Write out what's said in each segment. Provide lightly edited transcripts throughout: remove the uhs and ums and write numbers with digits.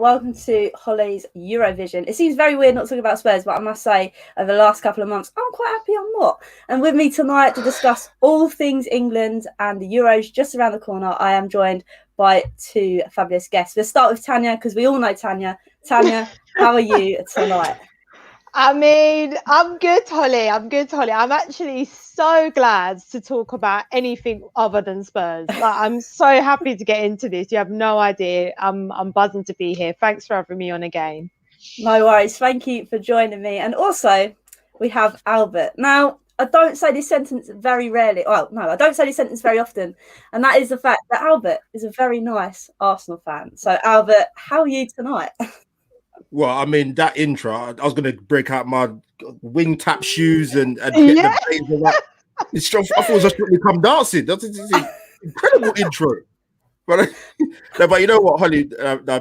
welcome to Hollie's Eurovision. It seems very weird not talking about Spurs, but I must say, over the last couple of months, I'm quite happy I'm not. And with me tonight to discuss all things England and the Euros just around the corner, I am joined by two fabulous guests. We'll start with Tanya, because we all know Tanya. Tanya, how are you tonight? I mean, I'm good, Hollie. I'm actually so glad to talk about anything other than Spurs. I'm so happy to get into this. You have no idea. I'm buzzing to be here. Thanks for having me on again. No worries. Thank you for joining me. And also, we have Albert. Now, I don't say this sentence very rarely. Well, no, I don't say this sentence very often. And that is the fact that Albert is a very nice Arsenal fan. So, Albert, how are you tonight? Well, I mean, that intro, I was going to break out my wing tap shoes and get the blazer that. I thought it was just going to come dancing. That's an incredible intro. But you know what, Hollie,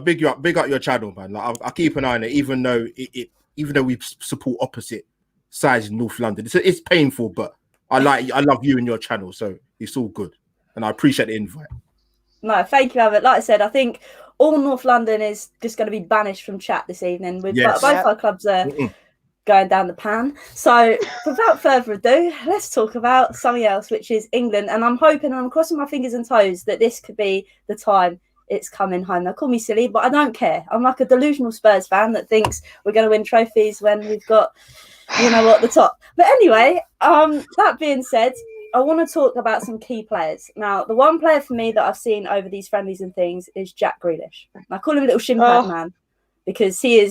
big up your channel, man. Like, I keep an eye on it, even though we support opposite sides in North London. It's painful, but I love you and your channel, so it's all good. And I appreciate the invite. No, thank you, Albert. Like I said, I think all North London is just going to be banished from chat this evening. Both our clubs are going down the pan. So without further ado, let's talk about something else, which is England. And I'm hoping, I'm crossing my fingers and toes that this could be the time it's coming home. Now, call me silly, but I don't care. I'm like a delusional Spurs fan that thinks we're going to win trophies when we've got, the top. But anyway, that being said, I want to talk about some key players. Now, the one player for me that I've seen over these friendlies and things is Jack Grealish. I call him a little shin pad man because he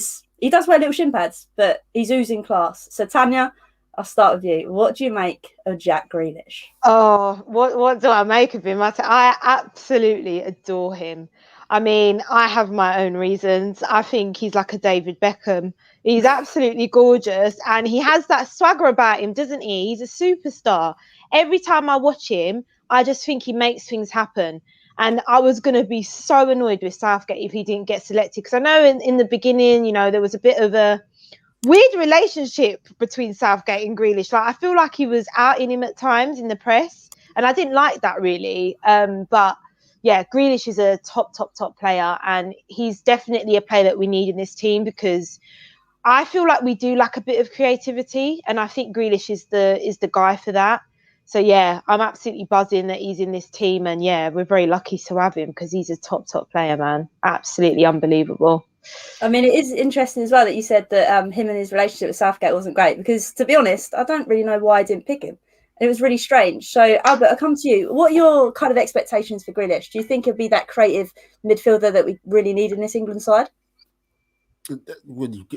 does wear little shin pads, but he's oozing class. So, Tanya, I'll start with you. What do you make of Jack Grealish? Oh, what do I make of him? I absolutely adore him. I mean, I have my own reasons. I think he's like a David Beckham. He's absolutely gorgeous, and he has that swagger about him, doesn't he? He's a superstar. Every time I watch him, I just think he makes things happen. And I was going to be so annoyed with Southgate if he didn't get selected, because I know in the beginning, there was a bit of a weird relationship between Southgate and Grealish. Like, I feel like he was outing him at times in the press, and I didn't like that really. But yeah, Grealish is a top player, and he's definitely a player that we need in this team, because I feel like we do lack a bit of creativity, and I think Grealish is the guy for that. So yeah, I'm absolutely buzzing that he's in this team, and yeah, we're very lucky to have him because he's a top player, man. Absolutely unbelievable. I mean, it is interesting as well that you said that him and his relationship with Southgate wasn't great, because to be honest, I don't really know why I didn't pick him. It was really strange. So, Albert, I'll come to you. What are your kind of expectations for Grealish? Do you think he'll be that creative midfielder that we really need in this England side?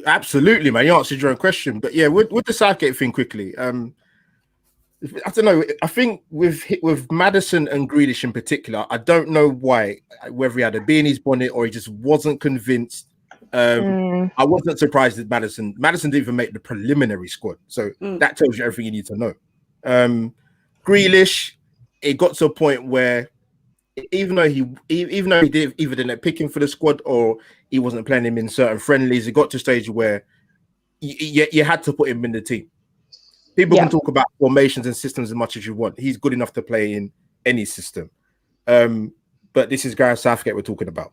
Absolutely, man. You answered your own question. But yeah, with the Southgate thing quickly, I don't know. I think with Maddison and Grealish in particular, I don't know why, whether he had a bee in his bonnet or he just wasn't convinced. I wasn't surprised that Maddison didn't even make the preliminary squad. So that tells you everything you need to know. Grealish, it got to a point where even though he didn't pick him for the squad or he wasn't playing him in certain friendlies, it got to a stage where you had to put him in the team. People can talk about formations and systems as much as you want. He's good enough to play in any system. But this is Gareth Southgate we're talking about.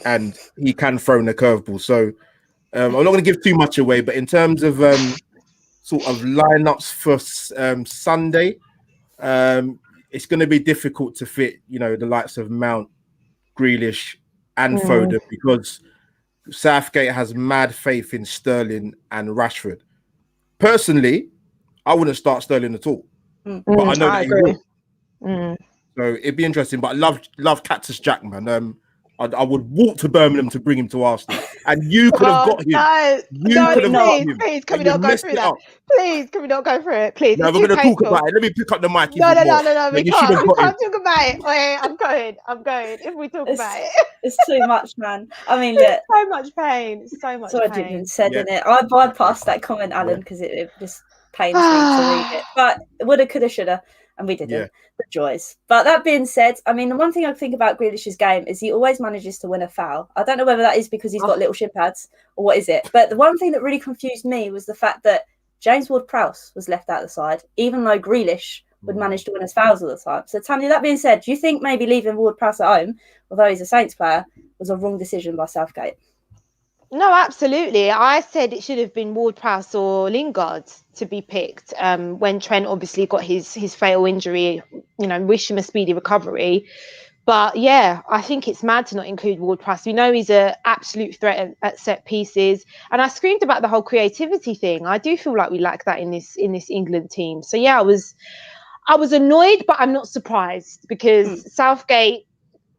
And he can throw in a curveball. So I'm not going to give too much away, but in terms of sort of lineups for Sunday, it's going to be difficult to fit, the likes of Mount, Grealish and Foden, because Southgate has mad faith in Sterling and Rashford. Personally, I wouldn't start Sterling at all, but I know that he will. So it'd be interesting. But I love Cactus Jack, man. I would walk to Birmingham to bring him to Arsenal, and you could have got him. Please, can we not go through that? Please, can we not go through it? Please. No, we're going to talk about it. Let me pick up the mic. No. We can't talk about it. Wait, I'm going. If we talk about it, it's too much, man. I mean, look, so much pain. So much pain. I didn't said in it. I bypassed that comment, Alan, because it just pains me to read it. But woulda, coulda, shoulda. And we didn't. Yeah. The joys. But that being said, I mean, the one thing I think about Grealish's game is he always manages to win a foul. I don't know whether that is because he's got little shin pads or what is it. But the one thing that really confused me was the fact that James Ward-Prowse was left out of the side, even though Grealish would manage to win his fouls all the time. So, Tanya, that being said, do you think maybe leaving Ward-Prowse at home, although he's a Saints player, was a wrong decision by Southgate? No, absolutely. I said it should have been Ward-Prowse or Lingard to be picked when Trent obviously got his fatal injury. Wish him a speedy recovery. But yeah, I think it's mad to not include Ward-Prowse. We know he's an absolute threat at set pieces. And I screamed about the whole creativity thing. I do feel like we lack that in this England team. So yeah, I was annoyed, but I'm not surprised because Southgate,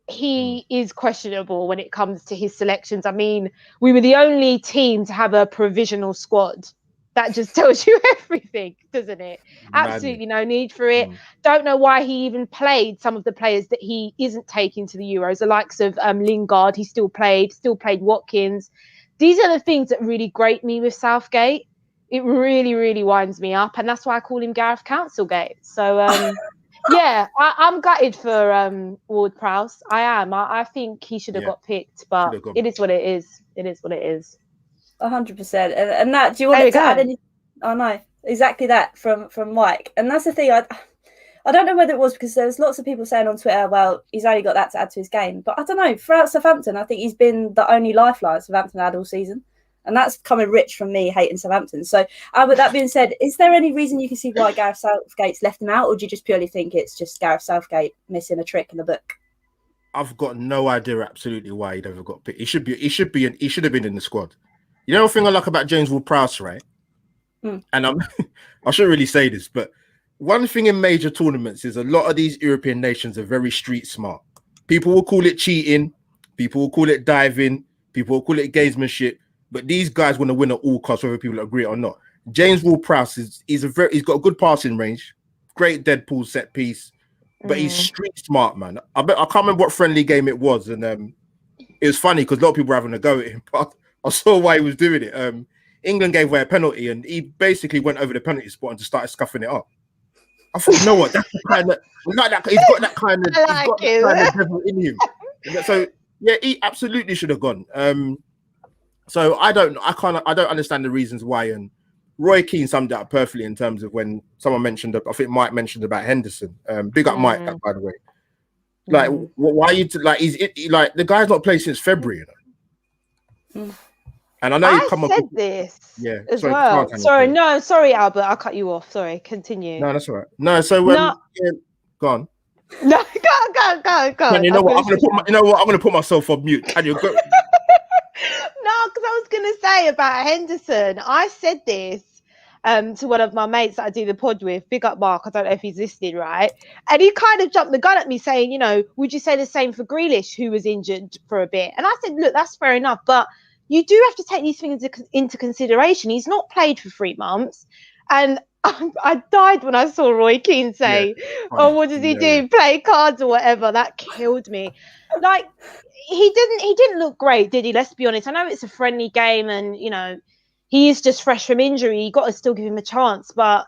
he is questionable when it comes to his selections. I mean, we were the only team to have a provisional squad. That just tells you everything, doesn't it? Absolutely no need for it. Don't know why he even played some of the players that he isn't taking to the Euros, the likes of Lingard. He still played Watkins. These are the things that really grate me with Southgate. It really, really winds me up. And that's why I call him Gareth Councilgate. So, yeah, I'm gutted for Ward-Prowse. I am. I think he should have got picked, but it is what it is. It is what it is. 100%. And that, do you want to add anything? Oh no, exactly that from Mike. And that's the thing. I don't know whether it was because there was lots of people saying on Twitter, well, he's only got that to add to his game. But I don't know. Throughout Southampton, I think he's been the only lifeline Southampton had all season. And that's coming rich from me hating Southampton. So with that being said, is there any reason you can see why Gareth Southgate's left him out? Or do you just purely think it's just Gareth Southgate missing a trick in the book? I've got no idea absolutely why he'd ever got picked. He should have been in the squad. You know the thing I like about James Ward-Prowse, right? And I shouldn't really say this, but one thing in major tournaments is a lot of these European nations are very street smart. People will call it cheating, people will call it diving, people will call it gamesmanship, but these guys want to win at all costs, whether people agree or not. James Ward-Prowse he's got a good passing range, great Deadpool set piece, but he's street smart, man. I can't remember what friendly game it was, and it was funny because a lot of people were having a go at him, but I saw why he was doing it. England gave away a penalty, and he basically went over the penalty spot and just started scuffing it up. I thought, you know what? That's the kind of like that. He's got that kind of, devil in him. So yeah, he absolutely should have gone. So I don't understand the reasons why. And Roy Keane summed it up perfectly in terms of when someone mentioned, I think Mike mentioned about Henderson. Big up Mike, by the way. Like, why you like the guy's not played since February, you know? And I know you come up with this. Yeah. As well. Sorry, Albert. I'll cut you off. Sorry. Continue. No, that's all right. No, so yeah, go on. No, go. Man, you know what? I'm gonna put myself on mute. Can you go? No, because I was gonna say about Henderson. I said this to one of my mates that I do the pod with. Big up Mark. I don't know if he's listening, right? And he kind of jumped the gun at me saying, would you say the same for Grealish, who was injured for a bit? And I said, look, that's fair enough, but you do have to take these things into consideration. He's not played for 3 months. And I died when I saw Roy Keane say, what does he do? Play cards or whatever. That killed me. Like, he didn't look great, did he? Let's be honest. I know it's a friendly game and, he is just fresh from injury. You got to still give him a chance. But,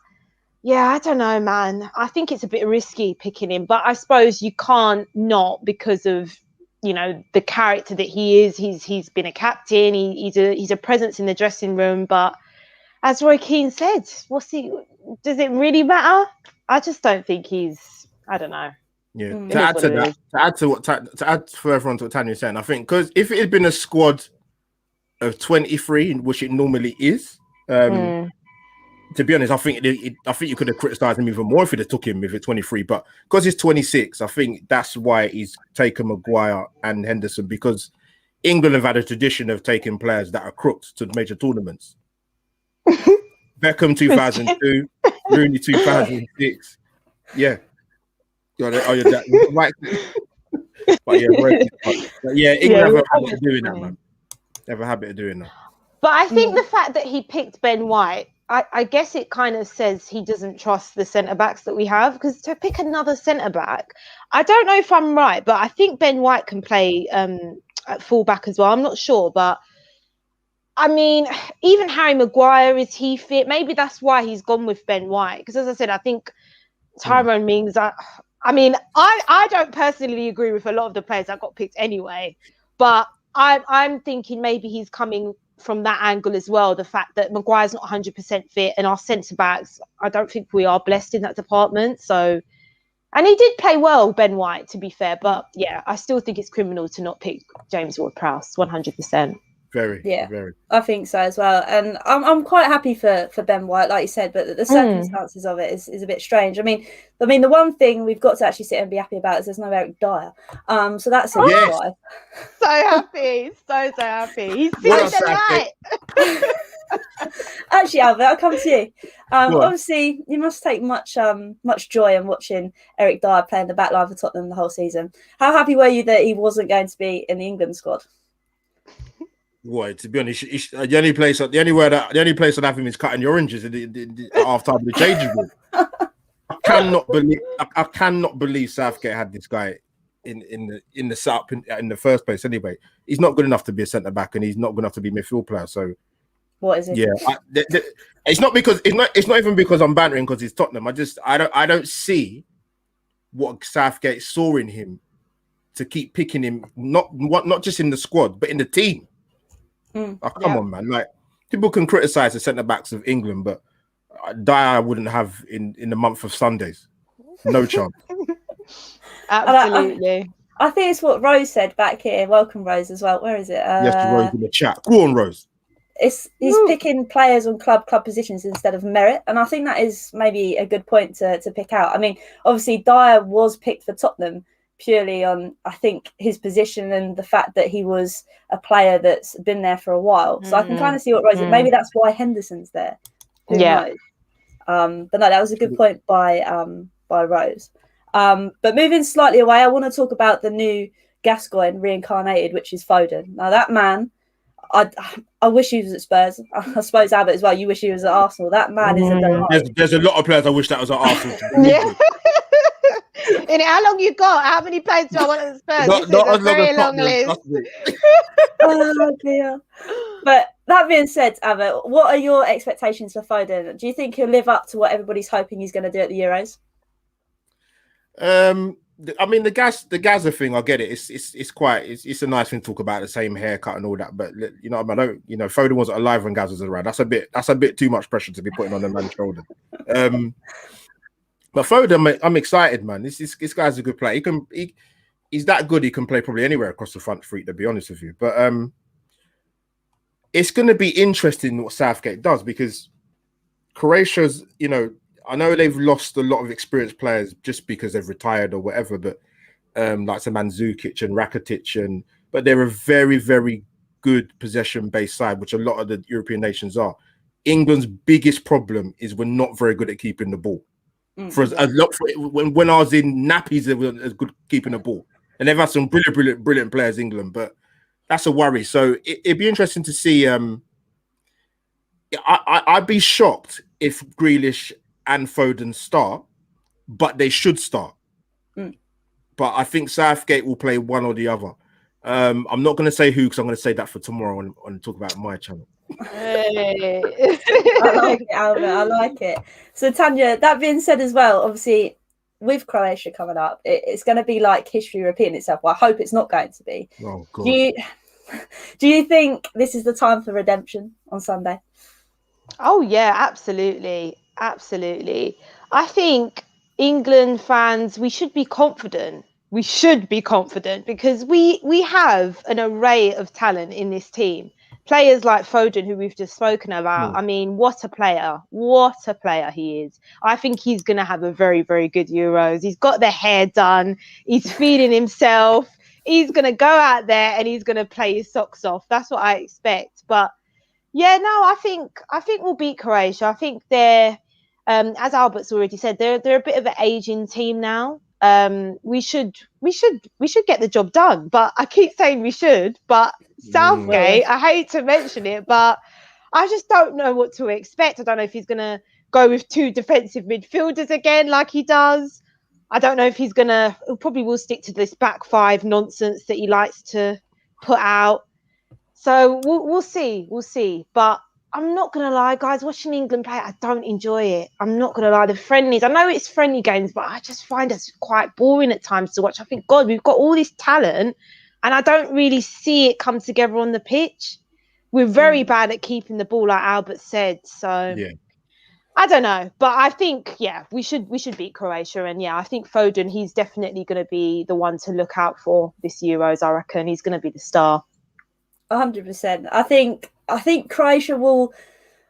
yeah, I don't know, man. I think it's a bit risky picking him. But I suppose you can't not because of the character that he is. He's been a captain. He's a presence in the dressing room. But as Roy Keane said, does it really matter? I just don't think I don't know. Yeah. To add for everyone to what Tanya's saying, I think because if it had been a squad of 23, which it normally is, to be honest, I think you could have criticised him even more if it took him if it's 23. But because he's 26, I think that's why he's taken Maguire and Henderson, because England have had a tradition of taking players that are crooks to major tournaments. Beckham 2002, Rooney 2006. Yeah. Right. But yeah, England have a habit of doing that, man. They have a habit of doing that. But I think the fact that he picked Ben White, I guess it kind of says he doesn't trust the centre-backs that we have, because to pick another centre-back, I don't know if I'm right, but I think Ben White can play at full-back as well. I'm not sure, but I mean, even Harry Maguire, is he fit? Maybe that's why he's gone with Ben White, because as I said, I think Tyrone Mings, I mean, I don't personally agree with a lot of the players that got picked anyway, but I'm thinking maybe he's coming from that angle as well, the fact that Maguire's not 100% fit and our centre-backs, I don't think we are blessed in that department. So, and he did play well, Ben White, to be fair, but yeah, I still think it's criminal to not pick James Ward-Prowse, 100%. Very. I think so as well, and I'm quite happy for Ben White, like you said, but the circumstances of it is a bit strange. I mean, the one thing we've got to actually sit and be happy about is there's no Eric Dyer, so that's a good drive. So happy, so happy. He's seen the light. Actually, Albert, I'll come to you. Obviously, you must take much joy in watching Eric Dyer playing the back line for Tottenham the whole season. How happy were you that he wasn't going to be in the England squad? Well, to be honest, the only place I'd have him is cutting the oranges at the half time of the changing room. I cannot believe Southgate had this guy in the setup in the first place. Anyway, he's not good enough to be a centre back, and he's not good enough to be a midfield player. So, what is it? Yeah, it's not even because I'm bantering because he's Tottenham. I don't see what Southgate saw in him to keep picking him. Not just in the squad, but in the team. Come on, man! Like, people can criticize the centre backs of England, but Dyer I wouldn't have in the month of Sundays. No chance. Absolutely. I think it's what Rose said back here. Welcome, Rose, as well. Where is it? Yes, Rose in the chat. Go on, Rose. He's picking players on club positions instead of merit, and I think that is maybe a good point to pick out. I mean, obviously Dyer was picked for Tottenham purely on, I think, his position and the fact that he was a player that's been there for a while. So I can kind of see what Rose is. Maybe that's why Henderson's there. Who knows? But no, that was a good point by Rose. But moving slightly away, I want to talk about the new Gascoigne reincarnated, which is Foden. Now that man, I wish he was at Spurs. I suppose Albert as well. You wish he was at Arsenal. That man is a delight. There's a lot of players I wish that was at Arsenal. Yeah. And how long you got? How many players do I want at Spurs? This is a very long list. Oh dear. But that being said, Albert, what are your expectations for Foden? Do you think he'll live up to what everybody's hoping he's going to do at the Euros? I mean, the Gaza thing, I get it. It's a nice thing to talk about, the same haircut and all that. But you know, Foden wasn't alive when Gaza was around. That's a bit too much pressure to be putting on a man's shoulder. But Foden, I'm excited, man. This guy's a good player. He's that good. He can play probably anywhere across the front three, to be honest with you. But it's going to be interesting what Southgate does, because Croatia's, I know they've lost a lot of experienced players just because they've retired or whatever, but like some Mandzukic and Rakitic, but they're a very, very good possession-based side, which a lot of the European nations are. England's biggest problem is we're not very good at keeping the ball. When I was in nappies, they were as good keeping the ball, and they've had some brilliant players, England, but that's a worry. So it'd be interesting to see. I'd be shocked if Grealish and Foden start, but they should start. But I think Southgate will play one or the other. I'm not going to say who, because I'm going to say that for tomorrow and talk about my channel. Hey. I like it, Albert. I like it. So Tanya, that being said as well, obviously with Croatia coming up, it's going to be like history repeating itself. Well, I hope it's not going to be. Oh, God. Do you think this is the time for redemption on Sunday? Oh yeah, absolutely. I think England fans, we should be confident. Because we have an array of talent in this team. Players like Foden, who we've just spoken about. I mean, what a player he is. I think he's going to have a very, very good Euros. He's got the hair done. He's feeling himself. He's going to go out there and he's going to play his socks off. That's what I expect. But yeah, no, I think we'll beat Croatia. I think they're, as Albert's already said, they're a bit of an aging team now. We should get the job done. But I keep saying we should, but Southgate, I hate to mention it, but I just don't know what to expect. I don't know if he's going to go with two defensive midfielders again like he does. I don't know if he'll probably will stick to this back five nonsense that he likes to put out. So we'll see. But I'm not going to lie, guys, watching England play, I don't enjoy it. I'm not going to lie. The friendlies, I know it's friendly games, but I just find it quite boring at times to watch. I think, God, we've got all this talent, and I don't really see it come together on the pitch. We're very bad at keeping the ball, like Albert said. So yeah. I don't know. But I think, we should beat Croatia. And I think Foden, he's definitely going to be the one to look out for this Euros, I reckon. He's going to be the star. 100%. I think Croatia will.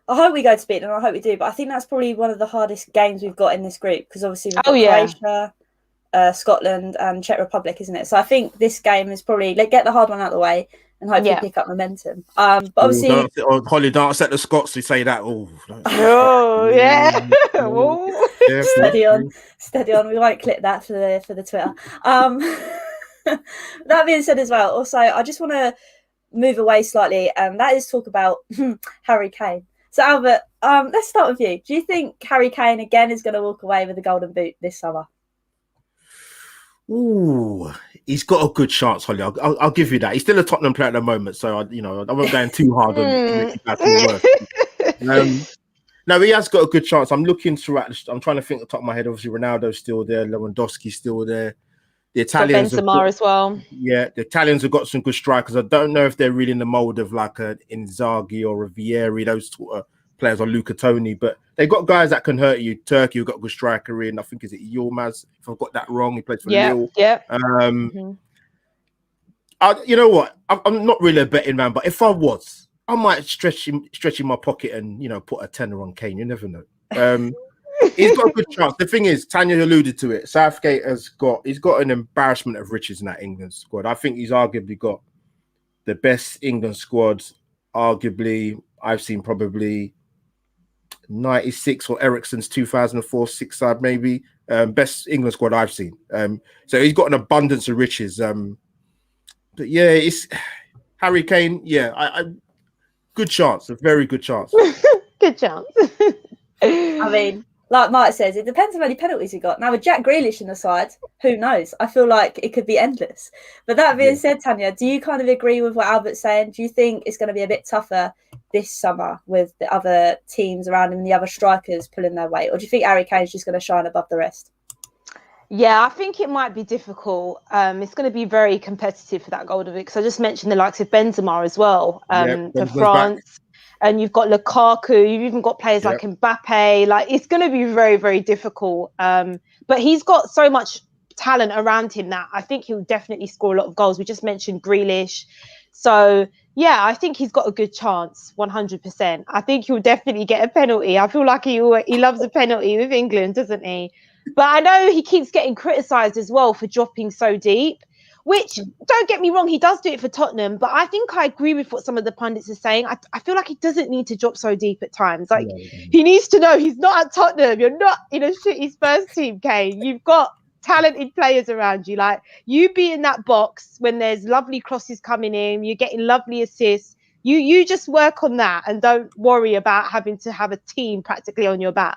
I hope we go to beat them. I hope we do, but I think that's probably one of the hardest games we've got in this group because obviously we've got Croatia, Scotland, and Czech Republic, isn't it? So I think this game is probably get the hard one out of the way and hopefully pick up momentum. But obviously, Hollie, don't upset the Scots who say that. Oh yeah. Steady on. We won't clip that for the Twitter. That being said, as well, also I just want to move away slightly, and that is talk about Harry Kane. So Albert, let's start with you. Do you think Harry Kane again is going to walk away with the Golden Boot this summer? Ooh, he's got a good chance, Hollie. I'll give you that. He's still a Tottenham player at the moment, so I won't go in too hard on No, he has got a good chance. I'm looking throughout. I'm trying to think at the top of my head. Obviously, Ronaldo's still there. Lewandowski's still there. The Italians, Benzema as well. Yeah, the Italians have got some good strikers. I don't know if they're really in the mold of like a Inzaghi or a Vieri, those sort of players, or Luca Tourney, but they've got guys that can hurt you. Turkey, who got a good striker in. I think is it Yilmaz? If I've got that wrong, he plays for Lille. Yeah. You know what? I'm not really a betting man, but if I was, I might stretch in my pocket and put a tenner on Kane. You never know. He's got a good chance. The thing is, Tanya alluded to it. Southgate he's got an embarrassment of riches in that England squad. I think he's arguably got the best England squad. Arguably, I've seen probably 96 or Ericsson's 2004 six side maybe. Best England squad I've seen. So he's got an abundance of riches. But yeah, it's Harry Kane. Yeah, I good chance, a very good chance. Good chance. I mean, like Mark says, it depends on how many penalties he got. Now, with Jack Grealish in the side, who knows? I feel like it could be endless. But that being said, Tanya, do you kind of agree with what Albert's saying? Do you think it's going to be a bit tougher this summer with the other teams around him and the other strikers pulling their weight? Or do you think Harry Kane's just going to shine above the rest? Yeah, I think it might be difficult. It's going to be very competitive for that Golden Boot. Because I just mentioned the likes of Benzema as well for France. Back. And you've got Lukaku, you've even got players like Mbappe. Like, it's going to be very, very difficult. But he's got so much talent around him that I think he'll definitely score a lot of goals. We just mentioned Grealish. So, yeah, I think he's got a good chance, 100%. I think he'll definitely get a penalty. I feel like he loves a penalty with England, doesn't he? But I know he keeps getting criticised as well for dropping so deep. Which, don't get me wrong, he does do it for Tottenham, but I think I agree with what some of the pundits are saying. I feel like he doesn't need to drop so deep at times. Like, he needs to know he's not at Tottenham. You're not in a shitty Spurs team, Kane. You've got talented players around you. Like, you be in that box when there's lovely crosses coming in, you're getting lovely assists. You just work on that and don't worry about having to have a team practically on your back.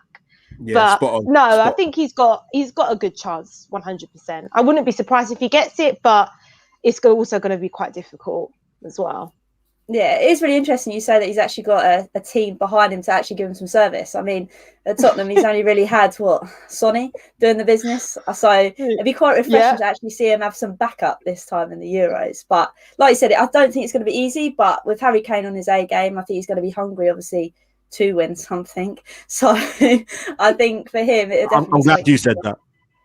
Yeah, but I think he's got a good chance, 100%. I wouldn't be surprised if he gets it, but it's also going to be quite difficult as well. Yeah, it is really interesting you say that he's actually got a team behind him to actually give him some service. I mean, at Tottenham, he's only really had, Sonny doing the business. So it'd be quite refreshing to actually see him have some backup this time in the Euros. But like you said, I don't think it's going to be easy, but with Harry Kane on his A game, I think he's going to be hungry, obviously, to win something. So I think for him, I'm glad you said that.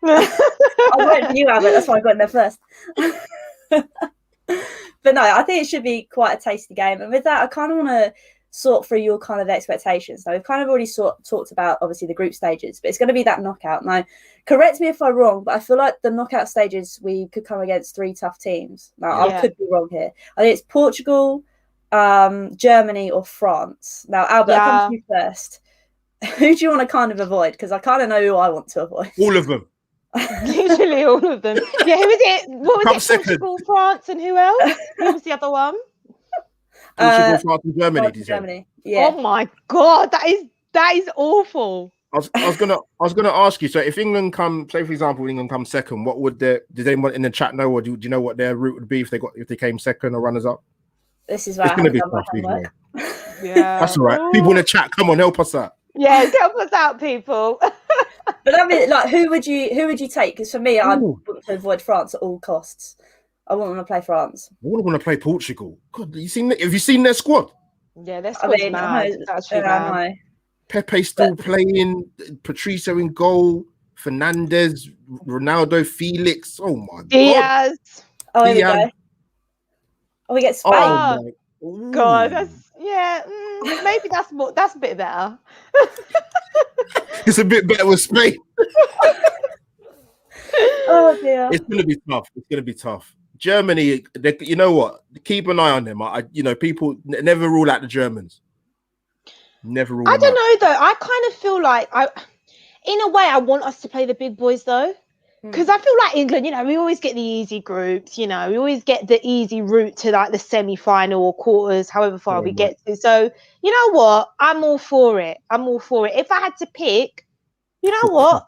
I went for you, Albert. That's why I got in there first. But no, I think it should be quite a tasty game. And with that, I kind of want to sort through your kind of expectations. Now, we've kind of already talked about, obviously, the group stages, but it's going to be that knockout. Now, correct me if I'm wrong, but I feel like the knockout stages, we could come against 3 tough teams. Now, I could be wrong here. I think it's Portugal, Germany or France. Now, Albert, I'll come to you first. Who do you want to kind of avoid? Because I kind of know who I want to avoid. All of them. Literally all of them. Yeah, who was it? What was it? Portugal, France, and who else? Who was the other one? Portugal, France, and Germany. Germany. Yeah. Oh my God, that is awful. I was gonna ask you. So, if England come, say for example, England come second, what would did anyone in the chat know, or do you know what their route would be if they came second or runners up? This is why it's going to be tough. Yeah, that's all right. People in the chat, come on, help us out. Yeah, help us out, people. But I mean, like, who would you take? Because for me, I want to avoid France at all costs. I wouldn't want to play France. I wouldn't want to play Portugal. God, have you seen their squad? Yeah, their squad's mad. That's mad. Pepe still playing. Patricio in goal. Fernandez, Ronaldo, Felix. Oh my Diaz. God. Oh, here we go. Oh, we get Spain. God, maybe that's a bit better. It's a bit better with Spain. Oh dear. It's gonna be tough. It's gonna be tough. Germany, you know what? Keep an eye on them. People never rule out the Germans. Never rule. I don't know though. I kind of feel like in a way, I want us to play the big boys though, because I feel like England. We always get the easy groups. We always get the easy route to like the semi-final or quarters, however far we get to. So you know what? I'm all for it. If I had to pick, you know what?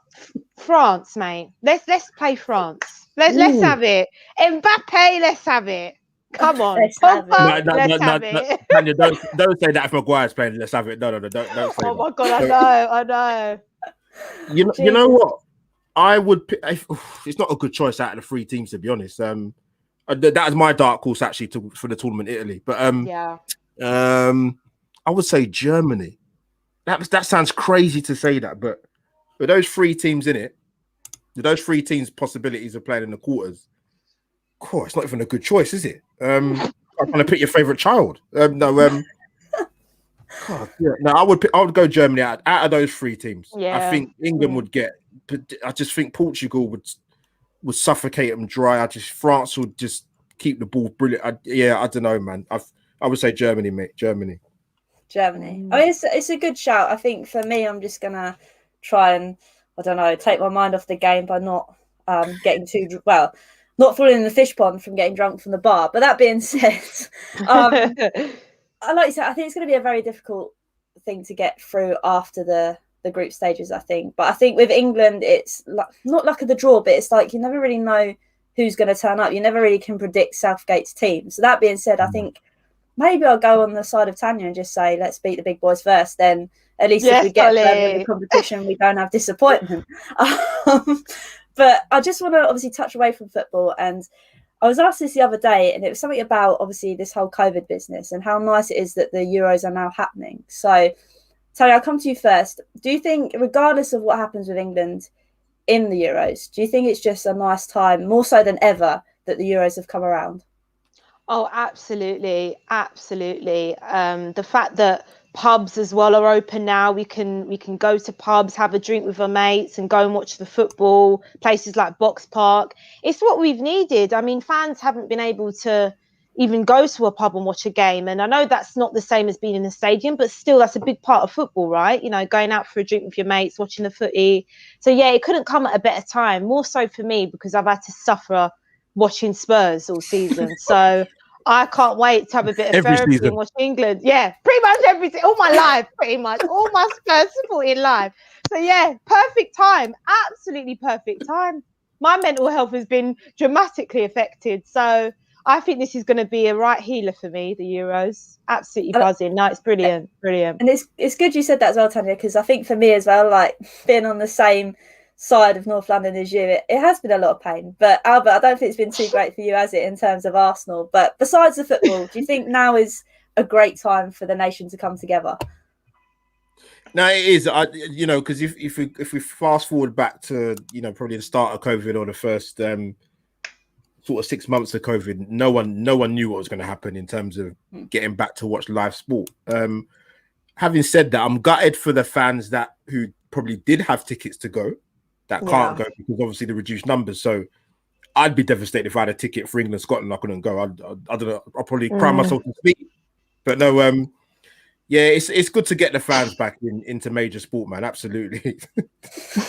France, mate. Let's play France. Let's have it. Mbappe, let's have it. Come on, let's have it. Tanya, don't say that if Maguire's playing. Let's have it. No, don't say that. Oh my God, I know. You know what? I would pick. It's not a good choice out of the three teams, to be honest. That is my dark horse actually for the tournament, Italy. But I would say Germany. That sounds crazy to say that, but with those three teams in it, with those three teams' possibilities of playing in the quarters, it's not even a good choice, is it? I'm trying to pick your favorite child. I would go Germany out of those three teams. Yeah. I think England would get, but I just think Portugal would suffocate them dry. France would just keep the ball brilliant. I don't know, man. I would say Germany, mate. Germany. I mean, it's a good shout. I think for me, I'm just gonna try and take my mind off the game by not getting not falling in the fish pond from getting drunk from the bar. But that being said, like you said, I think it's going to be a very difficult thing to get through after the group stages, I think. But I think with England, it's not luck of the draw, but it's like you never really know who's going to turn up. You never really can predict Southgate's team. So that being said, I think maybe I'll go on the side of Tanya and just say, let's beat the big boys first. Then at least if we get further in the competition, we don't have disappointment. But I just want to obviously touch away from football. And I was asked this the other day, and it was something about obviously this whole COVID business and how nice it is that the Euros are now happening. So, Tony, I'll come to you first. Do you think, regardless of what happens with England in the Euros, do you think it's just a nice time, more so than ever, that the Euros have come around? Oh, absolutely. The fact that pubs as well are open now. We can go to pubs, have a drink with our mates and go and watch the football. Places like Box Park. It's what we've needed. I mean, fans haven't been able to even go to a pub and watch a game. And I know that's not the same as being in a stadium, but still that's a big part of football, right? Going out for a drink with your mates, watching the footy. So yeah, it couldn't come at a better time. More so for me because I've had to suffer watching Spurs all season. So I can't wait to have a bit of therapy and watch England. Yeah, pretty much all my life, pretty much. All my Spurs supporting life. So yeah, perfect time. Absolutely perfect time. My mental health has been dramatically affected. So I think this is going to be a right healer for me, the Euros. Absolutely buzzing. No, it's brilliant. And it's good you said that as well, Tanya, because I think for me as well, like being on the same side of North London as you, it has been a lot of pain. But Albert, I don't think it's been too great for you, has it, in terms of Arsenal? But besides the football, do you think now is a great time for the nation to come together? No, it is. Because if we fast forward back to probably the start of COVID or the first sort of 6 months of COVID, no one knew what was going to happen in terms of getting back to watch live sport. Having said that, I'm gutted for the fans who probably did have tickets to go that can't go because obviously the reduced numbers. So I'd be devastated if I had a ticket for England, Scotland. I couldn't go. I don't know. I'll probably cry myself to sleep. But no, it's good to get the fans back into major sport, man. Absolutely.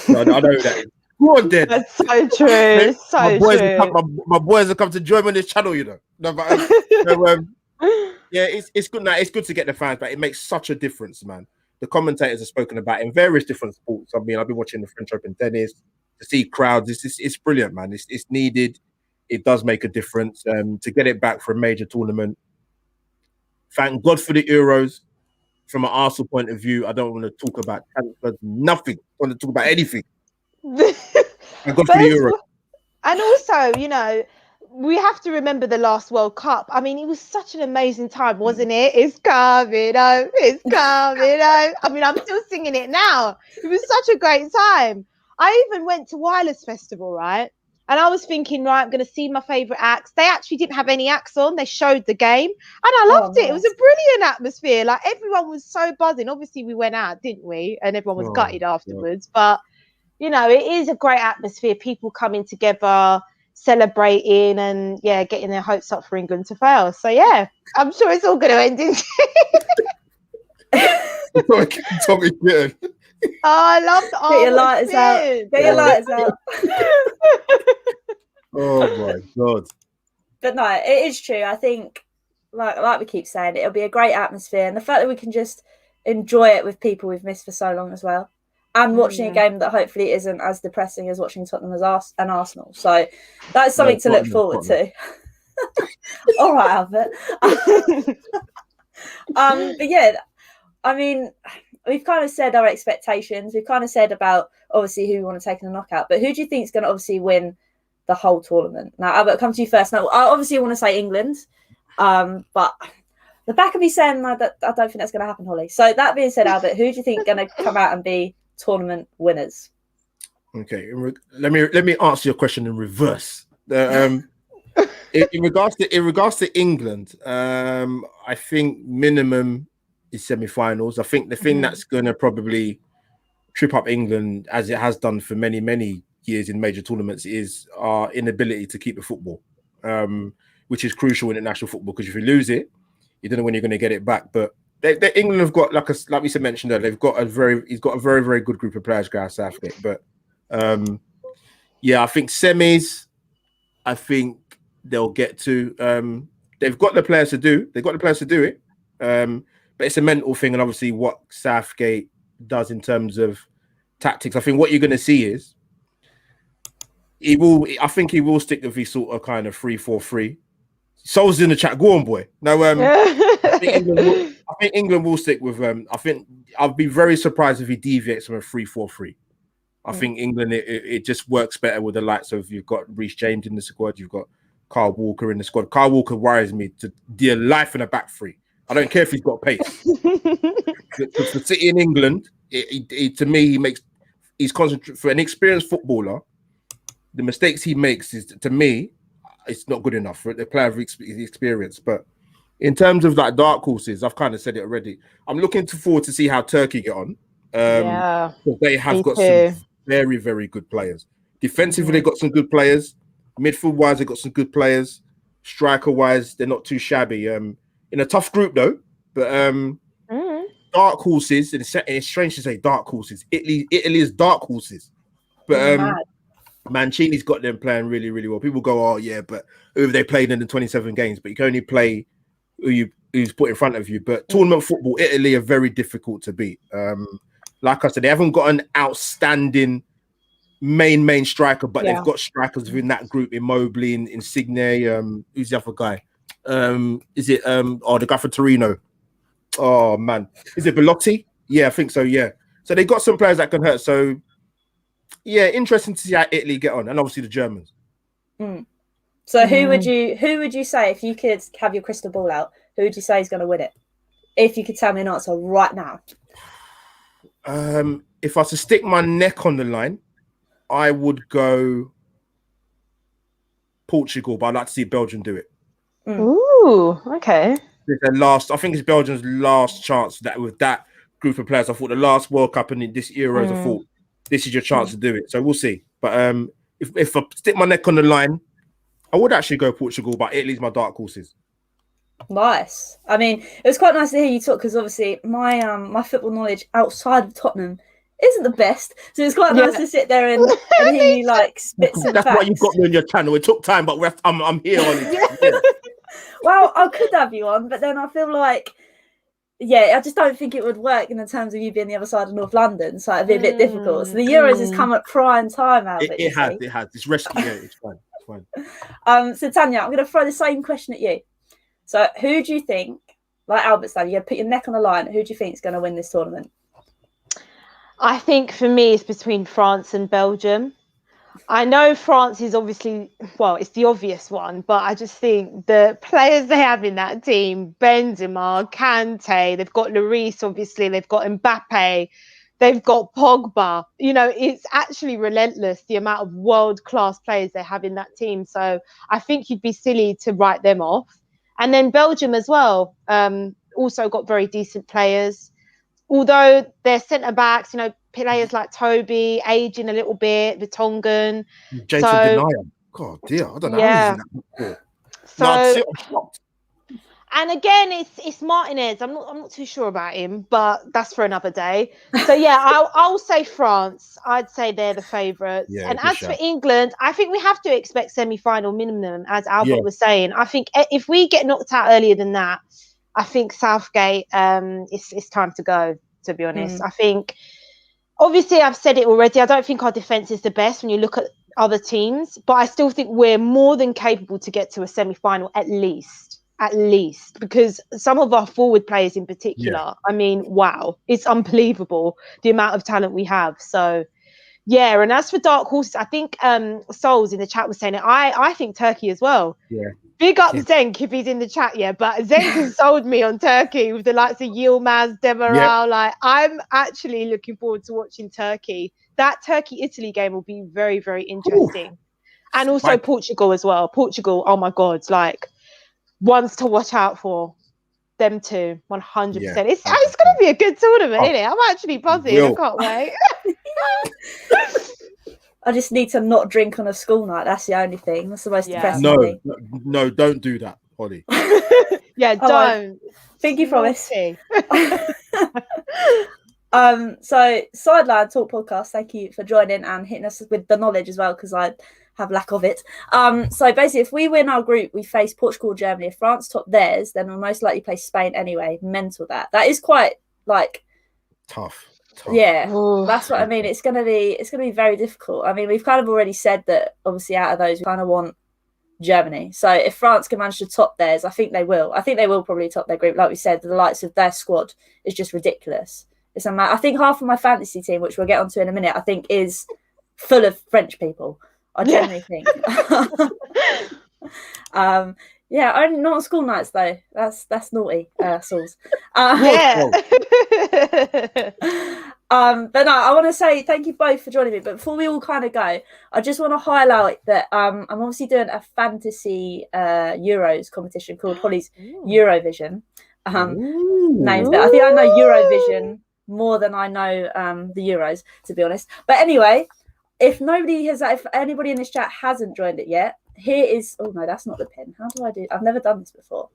I know that. Go on, then. That's so true. My boys have come to join me on this channel, No, but it's good now. It's good to get the fans back. It makes such a difference, man. The commentators have spoken about it in various different sports. I mean, I've been watching the French Open tennis to see crowds. It's brilliant, man. It's needed. It does make a difference to get it back for a major tournament. Thank God for the Euros. From an Arsenal point of view, I don't want to talk about nothing. I want to talk about anything. Thank God for the Euros. And also, we have to remember the last World Cup. I mean, it was such an amazing time, wasn't it? It's coming home. It's coming home. I mean, I'm still singing it now. It was such a great time. I even went to Wireless Festival, right? And I was thinking, right, I'm going to see my favourite acts. They actually didn't have any acts on. They showed the game. And I loved it. Nice. It was a brilliant atmosphere. Like, everyone was so buzzing. Obviously, we went out, didn't we? And everyone was gutted afterwards. But, you know, it is a great atmosphere. People coming together, celebrating and, getting their hopes up for England to fail. So, I'm sure it's all going to end in Tommy good. Oh, I love the Get your lighters out. Get your lighters out. Oh my God. But no, it is true. I think, like we keep saying, it'll be a great atmosphere. And the fact that we can just enjoy it with people we've missed for so long as well. And watching a game that hopefully isn't as depressing as watching Tottenham and Arsenal. So that's something to look forward to. All right, Albert. But yeah, I mean, we've kind of said our expectations. We've kind of said about obviously who we want to take in the knockout. But who do you think is going to obviously win the whole tournament? Now, Albert, I'll come to you first. Now, I obviously want to say England, but the back of me saying that I don't think that's going to happen, Hollie. So that being said, Albert, who do you think is going to come out and be tournament winners? Okay, let me answer your question in reverse. In regards to England, I think minimum is semi-finals. I think the thing that's going to probably trip up England, as it has done for many years in major tournaments, is our inability to keep the football, which is crucial in international football, because if you lose it, you don't know when you're going to get it back. But England have got, like we said, mentioned earlier, he's got a very, very good group of players, Gareth Southgate. But I think semis, I think they'll get to. They've got the players to do it. But it's a mental thing, and obviously what Southgate does in terms of tactics. I think what you're going to see is he will stick with his sort of kind of 3-4-3. Sol's in the chat. Go on, boy. No, I think England will stick with. I think I'll be very surprised if he deviates from a 3-4-3. I think England it just works better with the likes of, you've got Reece James in the squad, you've got Kyle Walker in the squad. Kyle Walker worries me to dear life in a back three. I don't care if he's got pace. For City in England, to me, he's concentrated. For an experienced footballer, the mistakes he makes is, to me, it's not good enough for the player of experience. But in terms of like dark horses, I've kind of said it already. I'm looking forward to see how Turkey get on. They have got some very, very good players. Defensively, they've got some good players. Midfield-wise, they've got some good players. Striker-wise, they're not too shabby. In a tough group, though. But dark horses, and it's strange to say dark horses. Italy is dark horses. But Mancini's got them playing really, really well. People go, oh, yeah, but who have they played in the 27 games? But you can only play who's put in front of you. But tournament football, Italy are very difficult to beat. Like I said, they haven't got an outstanding main striker, but they've got strikers within that group, Immobile, Insigne, who's the other guy? Is it the guy for Torino? Oh man, is it Belotti? Yeah, I think so. Yeah, so they got some players that can hurt. So yeah, interesting to see how Italy get on, and obviously the Germans. So who would you say, if you could have your crystal ball out, who would you say is going to win it? If you could tell me an answer right now. If I was to stick my neck on the line, I would go Portugal, but I'd like to see Belgium do it. Ooh, okay. I think it's Belgium's last chance with that group of players. I thought the last World Cup and this Euros, I thought this is your chance to do it. So we'll see. But if I stick my neck on the line, I would actually go Portugal, but Italy's my dark horses. Nice. I mean, it was quite nice to hear you talk, because obviously my football knowledge outside of Tottenham isn't the best, so it's quite nice to sit there and hear you like spit some That's facts. why you got me on your channel. It took time, but I'm here on it. Well, I could have you on, but then I feel like, I just don't think it would work in the terms of you being the other side of North London, so it'd be a bit difficult. So the Euros has come at prime time, Albert. It has. It's rescue. It's fine. So Tanya, I'm going to throw the same question at you. So who do you think, like Albert said, you put your neck on the line, who do you think is going to win this tournament? I think for me, it's between France and Belgium. I know France is obviously, it's the obvious one, but I just think the players they have in that team, Benzema, Kante, they've got Lloris, obviously, they've got Mbappe. They've got Pogba. You know, it's actually relentless, the amount of world-class players they have in that team. So I think you'd be silly to write them off. And then Belgium as well, also got very decent players. Although their centre-backs, you know, players like Toby, aging a little bit, Vertonghen. Jason Denayer. God dear, I don't know how he's in that before. So, I'm shocked. and again, it's Martinez. I'm not too sure about him, but that's for another day. So yeah, I'll say France. I'd say they're the favourites. Yeah, and as for England, I think we have to expect semi-final minimum, as Albert was saying. I think if we get knocked out earlier than that, I think Southgate, it's time to go, to be honest. I think, obviously, I've said it already, I don't think our defence is the best when you look at other teams, but I still think we're more than capable to get to a semi-final at least, because some of our forward players in particular, I mean, wow, it's unbelievable the amount of talent we have. So, yeah, and as for dark horses, I think Souls in the chat was saying it. I think Turkey as well. Yeah. Big up Zenk if he's in the chat, but Zenk has sold me on Turkey with the likes of Yilmaz, Demiral. Like, I'm actually looking forward to watching Turkey. That Turkey-Italy game will be very, very interesting. And also Portugal as well. Portugal, oh my God, like, ones to watch out for. Them two, 100%. It's going to be a good tournament, isn't it? I'm actually buzzing. I can't wait. I just need to not drink on a school night. That's the only thing. That's the most depressing thing. No, don't do that, Hollie. Don't. Think you promise. So Sideline Talk Podcast, thank you for joining and hitting us with the knowledge as well, because I have lack of it. So basically, if we win our group, we face Portugal, Germany. If France top theirs, then we'll most likely play Spain anyway. Mental that is quite like tough. Yeah, that's what I mean. It's gonna be very difficult. I mean, we've kind of already said that obviously out of those we kind of want Germany. So if France can manage to top theirs, I think they will. I think they will probably top their group. Like we said, the likes of their squad is just ridiculous. I think half of my fantasy team, which we'll get onto in a minute, I think is full of French people. I genuinely think. Only not on school nights though. That's naughty, Sauls. But no, I want to say thank you both for joining me. But before we all kind of go, I just want to highlight that I'm obviously doing a fantasy Euros competition called Hollie's Eurovision. Names, but I think I know Eurovision more than I know the Euros, to be honest. But anyway, if anybody in this chat hasn't joined it yet, here is. Oh no, that's not the pin. How do I do? I've never done this before.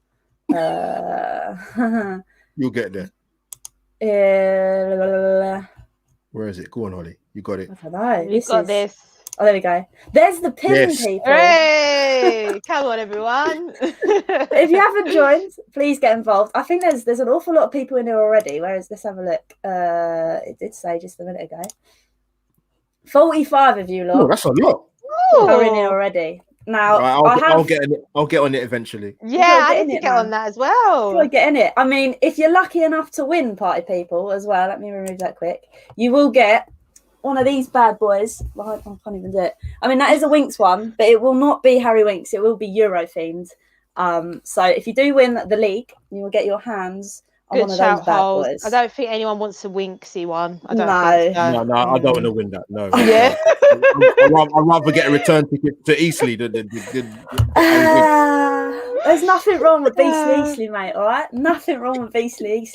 You'll get there. Where is it? Go on, Hollie. You got it. I don't know. You got this. Oh, there we go. There's the pin, people. Hey, come on, everyone. If you haven't joined, please get involved. I think there's an awful lot of people in here already. Let's have a look. It did say just a minute ago. 45 of you lot. Oh, that's a lot. Are in here already. Now, I'll get on it eventually. Yeah, I need to get on that as well. I'll get in it. I mean, if you're lucky enough to win, party people, as well, let me remove that quick. You will get one of these bad boys. Well, I can't even do it. I mean, that is a Winks one, but it will not be Harry Winks. It will be Euro themed. So if you do win the league, you will get your hands on one of those bad boys. I don't think anyone wants a Winksy one. No, I don't want to win that. No. Yeah. I'd rather get a return ticket to Eastleigh than there's nothing wrong with Beastly, mate. All right, nothing wrong with Beastly.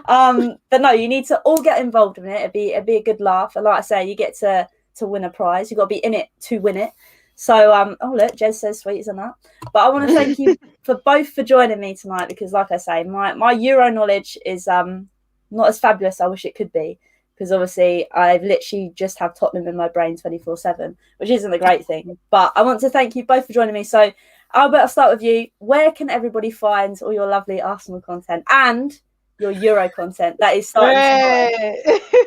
But no, you need to all get involved in it. It'd be a good laugh. And like I say, you get to win a prize. You got to be in it to win it. So oh look, Jez says sweet as a nut. But I want to thank you for joining me tonight, because like I say, my Euro knowledge is not as fabulous as I wish it could be, because obviously I've literally just have Tottenham in my brain 24/7, which isn't a great thing. But I want to thank you both for joining me. So Albert, I'll start with you. Where can everybody find all your lovely Arsenal content and your Euro content that is starting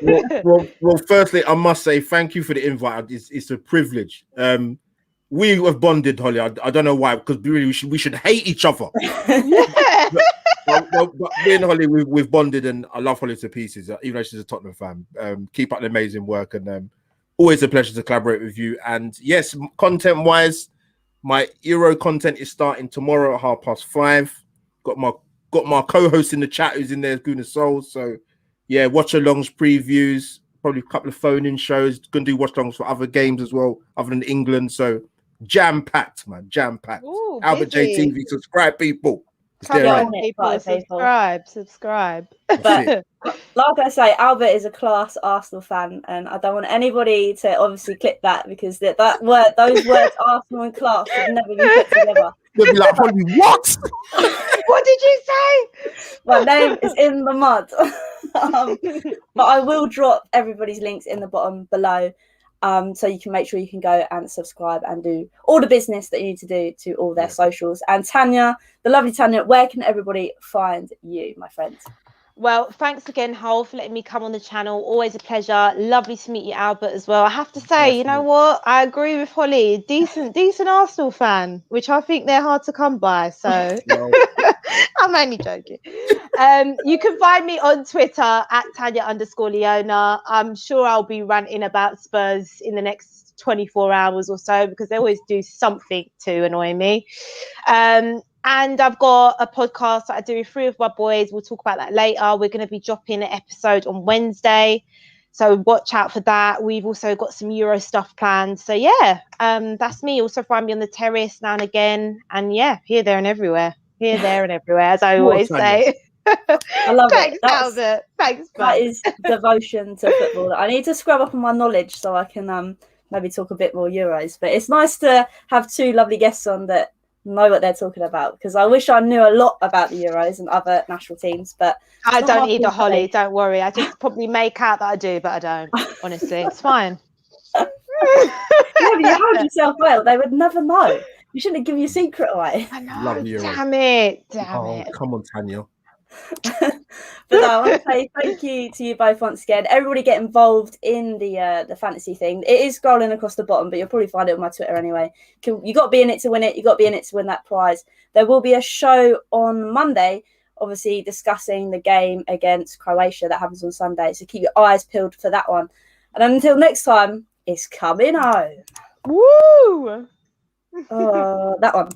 tomorrow? Well, firstly, I must say thank you for the invite. It's a privilege. We have bonded, Hollie. I don't know why, because really we should hate each other. but me and Hollie, we've bonded, and I love Hollie to pieces, even though she's a Tottenham fan. Keep up the amazing work, and always a pleasure to collaborate with you. And yes, content-wise, my Euro content is starting tomorrow at 5:30. Got my co-host in the chat who's in there, Goodness Souls. So watch-alongs, previews, probably a couple of phone-in shows. Gonna do watch-alongs for other games as well, other than England. So jam-packed, man, jam-packed. Ooh, Albert J busy. TV, subscribe, people. It's Come there, on, right? people, subscribe. But like I say, Albert is a class Arsenal fan, and I don't want anybody to obviously clip that, because those words, Arsenal and class, should never be put together. They'll be like, Hollie, what? What did you say? My name is in the mud. But I will drop everybody's links in the bottom below, so you can make sure you can go and subscribe and do all the business that you need to do to all their socials. And Tanya, the lovely Tanya, where can everybody find you, my friend? Well, thanks again, Hole, for letting me come on the channel. Always a pleasure. Lovely to meet you, Albert, as well. I have to say, you know what? I agree with Hollie. Decent Arsenal fan, which I think they're hard to come by. So I'm only joking. You can find me on Twitter at Tanya_Leona. I'm sure I'll be ranting about Spurs in the next 24 hours or so, because they always do something to annoy me. And I've got a podcast that I do with 3 of my boys. We'll talk about that later. We're going to be dropping an episode on Wednesday, so watch out for that. We've also got some Euro stuff planned. So yeah, that's me. Also find me on the terrace now and again. And yeah, here, there, and everywhere. Here, there, and everywhere, as I always say. I love Thanks, it. Albert. Thanks, bud. That is devotion to football. I need to scrub up on my knowledge so I can maybe talk a bit more Euros. But it's nice to have 2 lovely guests on that know what they're talking about, because I wish I knew a lot about the Euros and other national teams, but I don't either, Hollie. Don't worry. I just probably make out that I do, but I don't. Honestly, it's fine. Yeah, but you held yourself well. They would never know. You shouldn't have given your secret away. I know. Damn it. Come on, Tanya. But no, I want to say thank you to you both once again. Everybody get involved in the fantasy thing. It is scrolling across the bottom, but you'll probably find it on my Twitter anyway. You got to be in it to win it. You got to be in it to win that prize. There will be a show on Monday, obviously discussing the game against Croatia that happens on Sunday. So keep your eyes peeled for that one. And until next time, it's coming home. Woo! That one.